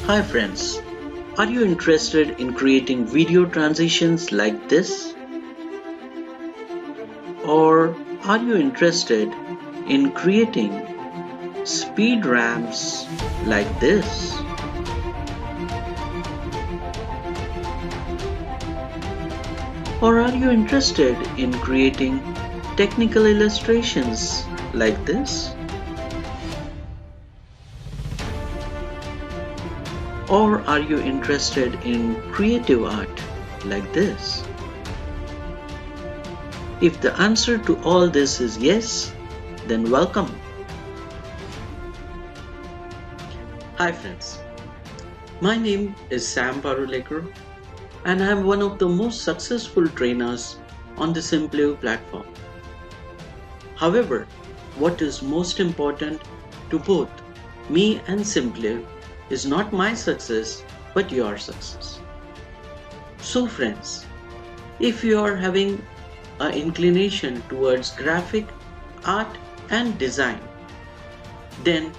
Hi friends, are you interested in creating video transitions like this? Or are you interested in creating speed ramps like this? Or are you interested in creating technical illustrations like this? Or are you interested in creative art like this? If the answer to all this is yes, then welcome. Hi friends, my name is Sam Parulekar and I am one of the most successful trainers on the Simpliv platform. However, what is most important to both me and Simpliv is not my success but your success. So friends, if you are having an inclination towards graphic, art and design, then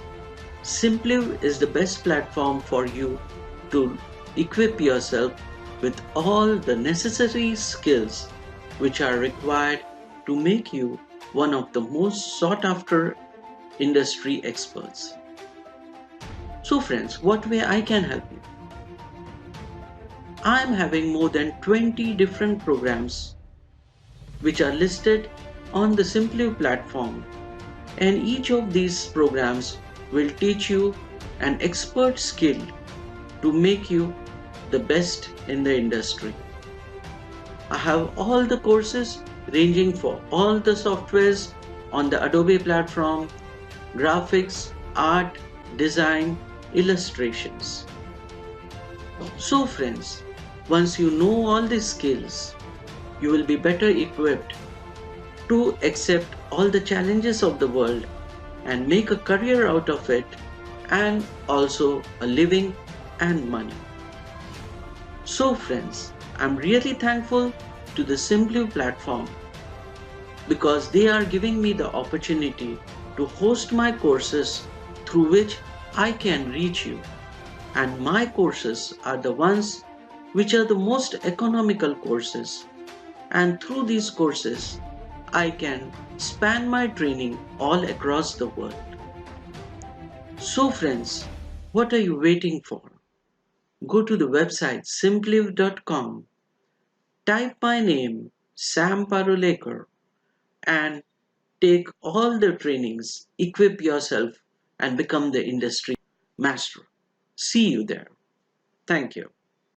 Simpliv is the best platform for you to equip yourself with all the necessary skills which are required to make you one of the most sought after industry experts. So friends, what way I can help you? I am having more than 20 different programs which are listed on the Simpliv platform, and each of these programs will teach you an expert skill to make you the best in the industry. I have all the courses ranging for all the softwares on the Adobe platform, graphics, art, design, illustrations. So friends, once you know all these skills, you will be better equipped to accept all the challenges of the world and make a career out of it, and also a living and money. So friends, I'm really thankful to the Simpliv platform because they are giving me the opportunity to host my courses through which I can reach you. And my courses are the ones which are the most economical courses. And through these courses, I can span my training all across the world. So friends, what are you waiting for? Go to the website simpliv.com, type my name, Sam Parulekar, and take all the trainings, equip yourself, and become the industry master. See you there. Thank you.